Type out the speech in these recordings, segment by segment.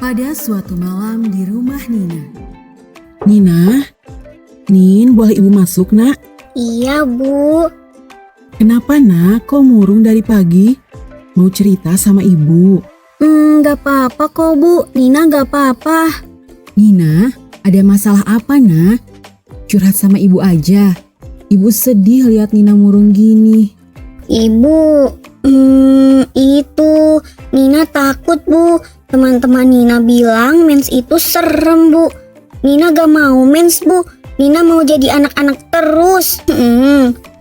Pada suatu malam di rumah Nina. Nina, Nin, boleh ibu masuk nak? Iya, Bu. Kenapa nak, kok murung dari pagi? Mau cerita sama ibu? Gak apa-apa kok, Bu. Nina gak apa-apa. Nina, ada masalah apa nak? Curhat sama ibu aja. Ibu sedih lihat Nina murung gini. Ibu, itu Nina takut, Bu. Teman-teman Nina bilang mens itu serem, Bu. Nina gak mau mens, Bu. Nina mau jadi anak-anak terus.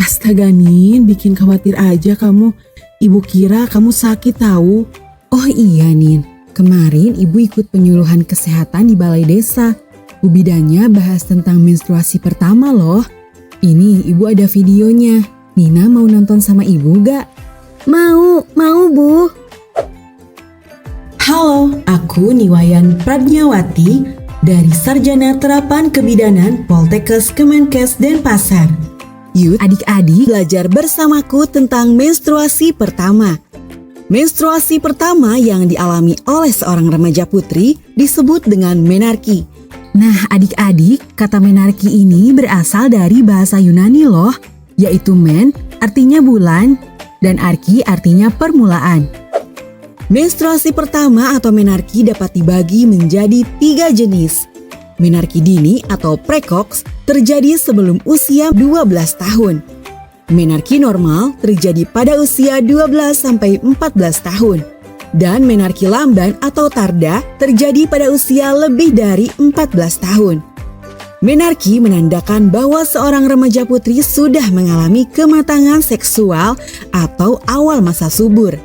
Astaga Nin, bikin khawatir aja kamu. Ibu kira kamu sakit tahu. Oh iya Nin, kemarin ibu ikut penyuluhan kesehatan di balai desa. Bu bidannya bahas tentang menstruasi pertama loh. Ini ibu ada videonya. Nina mau nonton sama ibu gak? Mau Bu. Halo, aku Niwayan Pradnyawati dari Sarjana Terapan Kebidanan Poltekkes Kemenkes Denpasar. Yuk adik-adik belajar bersamaku tentang menstruasi pertama. Menstruasi pertama yang dialami oleh seorang remaja putri disebut dengan menarki. Nah adik-adik, kata menarki ini berasal dari bahasa Yunani loh, yaitu men artinya bulan dan arki artinya permulaan. Menstruasi pertama atau menarki dapat dibagi menjadi 3 jenis. Menarki dini atau precox terjadi sebelum usia 12 tahun. Menarki normal terjadi pada usia 12-14 tahun. Dan menarki lamban atau tarda terjadi pada usia lebih dari 14 tahun. Menarki menandakan bahwa seorang remaja putri sudah mengalami kematangan seksual atau awal masa subur.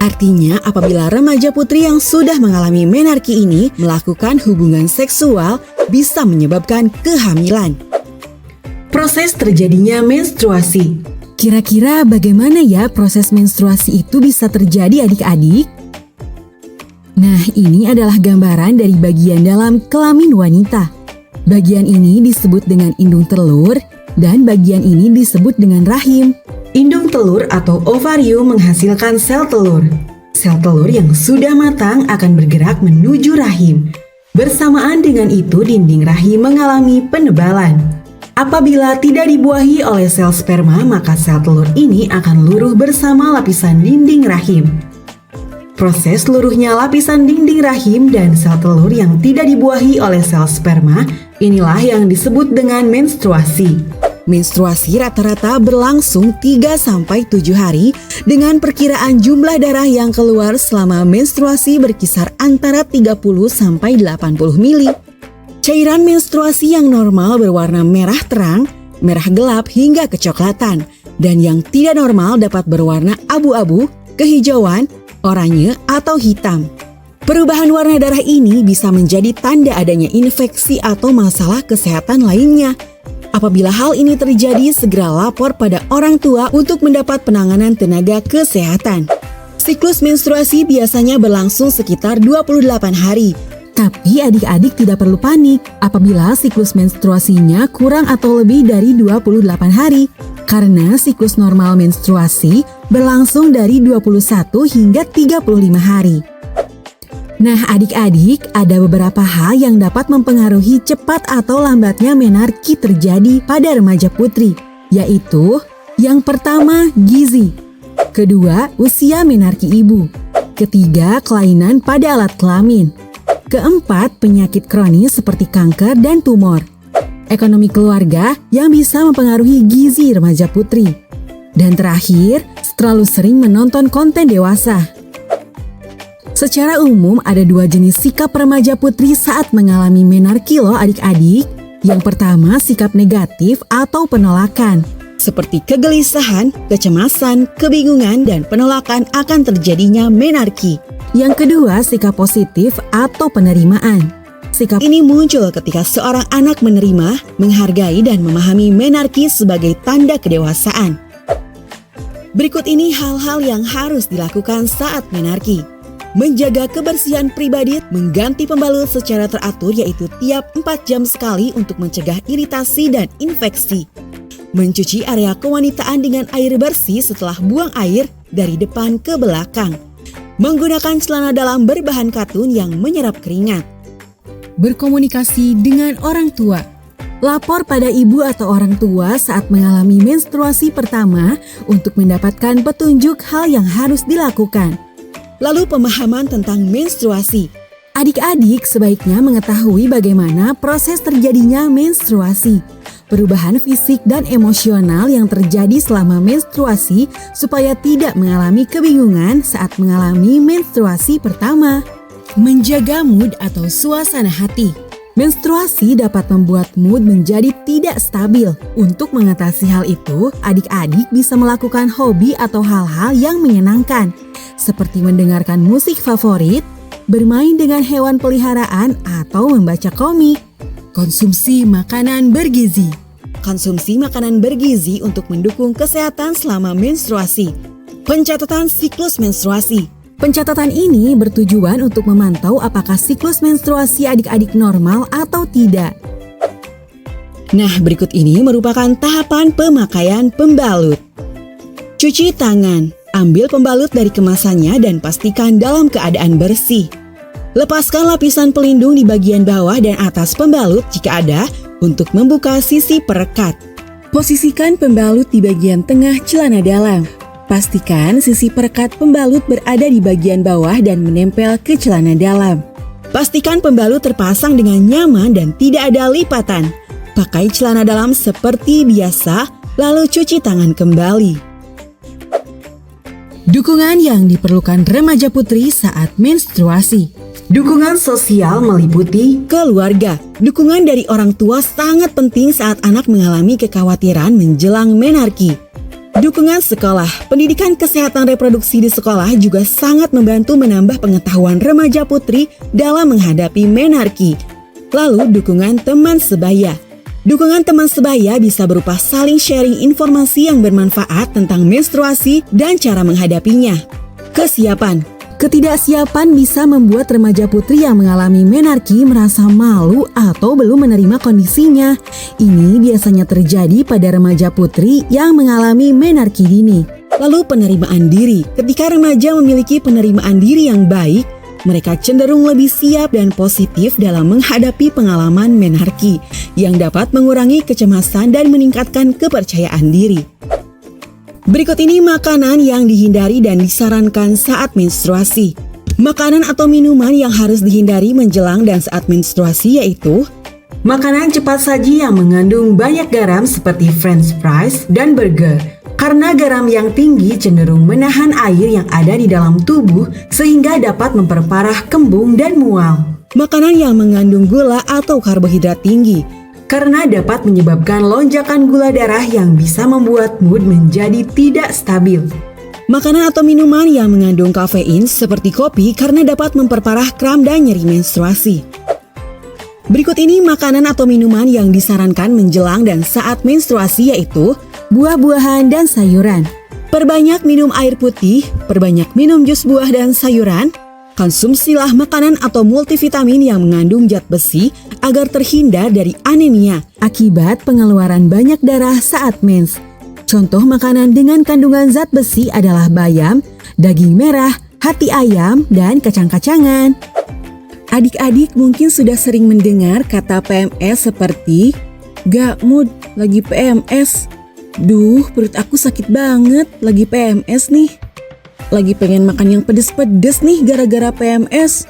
Artinya apabila remaja putri yang sudah mengalami menarki ini melakukan hubungan seksual bisa menyebabkan kehamilan. Proses terjadinya menstruasi. Kira-kira bagaimana ya proses menstruasi itu bisa terjadi adik-adik? Nah ini adalah gambaran dari bagian dalam kelamin wanita. Bagian ini disebut dengan indung telur dan bagian ini disebut dengan rahim. Indung telur atau ovarium menghasilkan sel telur. Sel telur yang sudah matang akan bergerak menuju rahim. Bersamaan dengan itu dinding rahim mengalami penebalan. Apabila tidak dibuahi oleh sel sperma, maka sel telur ini akan luruh bersama lapisan dinding rahim. Proses luruhnya lapisan dinding rahim dan sel telur yang tidak dibuahi oleh sel sperma, inilah yang disebut dengan menstruasi. Menstruasi rata-rata berlangsung 3-7 hari dengan perkiraan jumlah darah yang keluar selama menstruasi berkisar antara 30-80 mili. Cairan menstruasi yang normal berwarna merah terang, merah gelap hingga kecoklatan, dan yang tidak normal dapat berwarna abu-abu, kehijauan, oranye, atau hitam. Perubahan warna darah ini bisa menjadi tanda adanya infeksi atau masalah kesehatan lainnya. Apabila hal ini terjadi, segera lapor pada orang tua untuk mendapat penanganan tenaga kesehatan. Siklus menstruasi biasanya berlangsung sekitar 28 hari. Tapi adik-adik tidak perlu panik apabila siklus menstruasinya kurang atau lebih dari 28 hari. Karena siklus normal menstruasi berlangsung dari 21 hingga 35 hari. Nah adik-adik, ada beberapa hal yang dapat mempengaruhi cepat atau lambatnya menarki terjadi pada remaja putri, yaitu yang pertama gizi, kedua usia menarki ibu, ketiga kelainan pada alat kelamin, keempat penyakit kronis seperti kanker dan tumor, ekonomi keluarga yang bisa mempengaruhi gizi remaja putri, dan terakhir terlalu sering menonton konten dewasa. Secara umum ada 2 jenis sikap remaja putri saat mengalami menarki loh adik-adik. Yang pertama sikap negatif atau penolakan, seperti kegelisahan, kecemasan, kebingungan, dan penolakan akan terjadinya menarki. Yang kedua sikap positif atau penerimaan. Sikap ini muncul ketika seorang anak menerima, menghargai, dan memahami menarki sebagai tanda kedewasaan. Berikut ini hal-hal yang harus dilakukan saat menarki. Menjaga kebersihan pribadi, mengganti pembalut secara teratur yaitu tiap 4 jam sekali untuk mencegah iritasi dan infeksi. Mencuci area kewanitaan dengan air bersih setelah buang air dari depan ke belakang. Menggunakan celana dalam berbahan katun yang menyerap keringat. Berkomunikasi dengan orang tua. Lapor pada ibu atau orang tua saat mengalami menstruasi pertama untuk mendapatkan petunjuk hal yang harus dilakukan. Lalu pemahaman tentang menstruasi. Adik-adik sebaiknya mengetahui bagaimana proses terjadinya menstruasi, perubahan fisik dan emosional yang terjadi selama menstruasi supaya tidak mengalami kebingungan saat mengalami menstruasi pertama. Menjaga mood atau suasana hati. Menstruasi dapat membuat mood menjadi tidak stabil. Untuk mengatasi hal itu, adik-adik bisa melakukan hobi atau hal-hal yang menyenangkan, seperti mendengarkan musik favorit, bermain dengan hewan peliharaan, atau membaca komik. Konsumsi makanan bergizi. Konsumsi makanan bergizi untuk mendukung kesehatan selama menstruasi. Pencatatan siklus menstruasi. Pencatatan ini bertujuan untuk memantau apakah siklus menstruasi adik-adik normal atau tidak. Nah, berikut ini merupakan tahapan pemakaian pembalut. Cuci tangan. Ambil pembalut dari kemasannya dan pastikan dalam keadaan bersih. Lepaskan lapisan pelindung di bagian bawah dan atas pembalut jika ada untuk membuka sisi perekat. Posisikan pembalut di bagian tengah celana dalam. Pastikan sisi perekat pembalut berada di bagian bawah dan menempel ke celana dalam. Pastikan pembalut terpasang dengan nyaman dan tidak ada lipatan. Pakai celana dalam seperti biasa, lalu cuci tangan kembali. Dukungan yang diperlukan remaja putri saat menstruasi. Dukungan sosial meliputi Keluarga. Dukungan dari orang tua sangat penting saat anak mengalami kekhawatiran menjelang menarki. Dukungan sekolah. Pendidikan kesehatan reproduksi di sekolah juga sangat membantu menambah pengetahuan remaja putri dalam menghadapi menarki. Lalu dukungan teman sebaya. Dukungan teman sebaya bisa berupa saling sharing informasi yang bermanfaat tentang menstruasi dan cara menghadapinya. Kesiapan. Ketidaksiapan bisa membuat remaja putri yang mengalami menarki merasa malu atau belum menerima kondisinya. Ini biasanya terjadi pada remaja putri yang mengalami menarki dini. Lalu penerimaan diri. Ketika remaja memiliki penerimaan diri yang baik, mereka cenderung lebih siap dan positif dalam menghadapi pengalaman menarki yang dapat mengurangi kecemasan dan meningkatkan kepercayaan diri. Berikut ini makanan yang dihindari dan disarankan saat menstruasi. Makanan atau minuman yang harus dihindari menjelang dan saat menstruasi yaitu makanan cepat saji yang mengandung banyak garam seperti french fries dan burger. Karena garam yang tinggi cenderung menahan air yang ada di dalam tubuh sehingga dapat memperparah kembung dan mual. Makanan yang mengandung gula atau karbohidrat tinggi. Karena dapat menyebabkan lonjakan gula darah yang bisa membuat mood menjadi tidak stabil. Makanan atau minuman yang mengandung kafein seperti kopi karena dapat memperparah kram dan nyeri menstruasi. Berikut ini makanan atau minuman yang disarankan menjelang dan saat menstruasi yaitu buah-buahan dan sayuran. Perbanyak minum air putih, perbanyak minum jus buah dan sayuran. Konsumsilah makanan atau multivitamin yang mengandung zat besi agar terhindar dari anemia akibat pengeluaran banyak darah saat mens. Contoh makanan dengan kandungan zat besi adalah bayam, daging merah, hati ayam, dan kacang-kacangan. Adik-adik mungkin sudah sering mendengar kata PMS seperti "Gak mood, lagi PMS". Duh, perut aku sakit banget, lagi PMS nih. Lagi pengen makan yang pedes-pedes nih gara-gara PMS.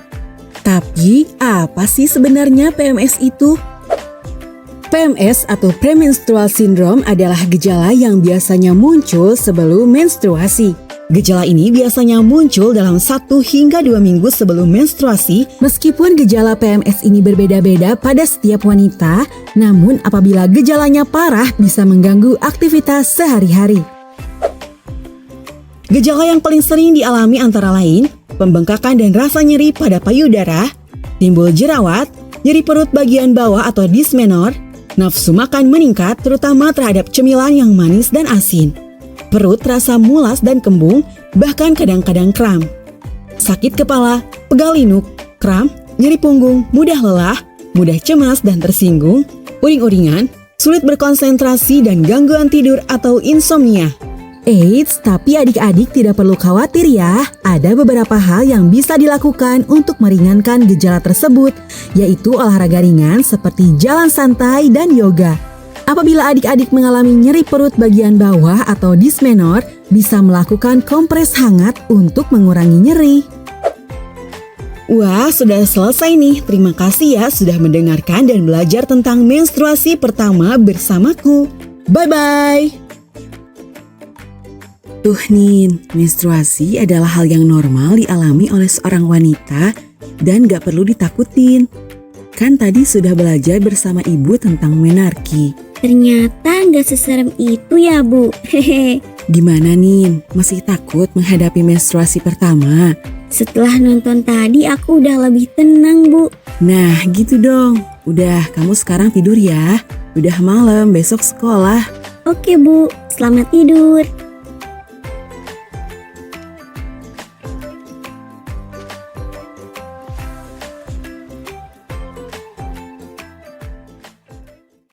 Tapi apa sih sebenarnya PMS itu? PMS atau premenstrual syndrome adalah gejala yang biasanya muncul sebelum menstruasi. Gejala ini biasanya muncul dalam 1 hingga 2 minggu sebelum menstruasi. Meskipun gejala PMS ini berbeda-beda pada setiap wanita, namun apabila gejalanya parah bisa mengganggu aktivitas sehari-hari. Gejala yang paling sering dialami antara lain pembengkakan dan rasa nyeri pada payudara, timbul jerawat, nyeri perut bagian bawah atau dysmenor, nafsu makan meningkat terutama terhadap cemilan yang manis dan asin, perut terasa mulas dan kembung, bahkan kadang-kadang kram, sakit kepala, pegal inuk, kram, nyeri punggung, mudah lelah, mudah cemas dan tersinggung, uring-uringan, sulit berkonsentrasi dan gangguan tidur atau insomnia. Eits, tapi adik-adik tidak perlu khawatir ya. Ada beberapa hal yang bisa dilakukan untuk meringankan gejala tersebut, yaitu olahraga ringan seperti jalan santai dan yoga. Apabila adik-adik mengalami nyeri perut bagian bawah atau dismenor, bisa melakukan kompres hangat untuk mengurangi nyeri. Wah, sudah selesai nih. Terima kasih ya sudah mendengarkan dan belajar tentang menstruasi pertama bersamaku. Bye-bye! Tuh Nin, menstruasi adalah hal yang normal dialami oleh seorang wanita dan gak perlu ditakutin. Kan tadi sudah belajar bersama ibu tentang menarki. Ternyata nggak seserem itu ya Bu. Hehe. Gimana Nin, masih takut menghadapi menstruasi pertama? Setelah nonton tadi aku udah lebih tenang Bu. Nah gitu dong, udah kamu sekarang tidur ya. Udah malam, besok sekolah. Oke Bu, selamat tidur.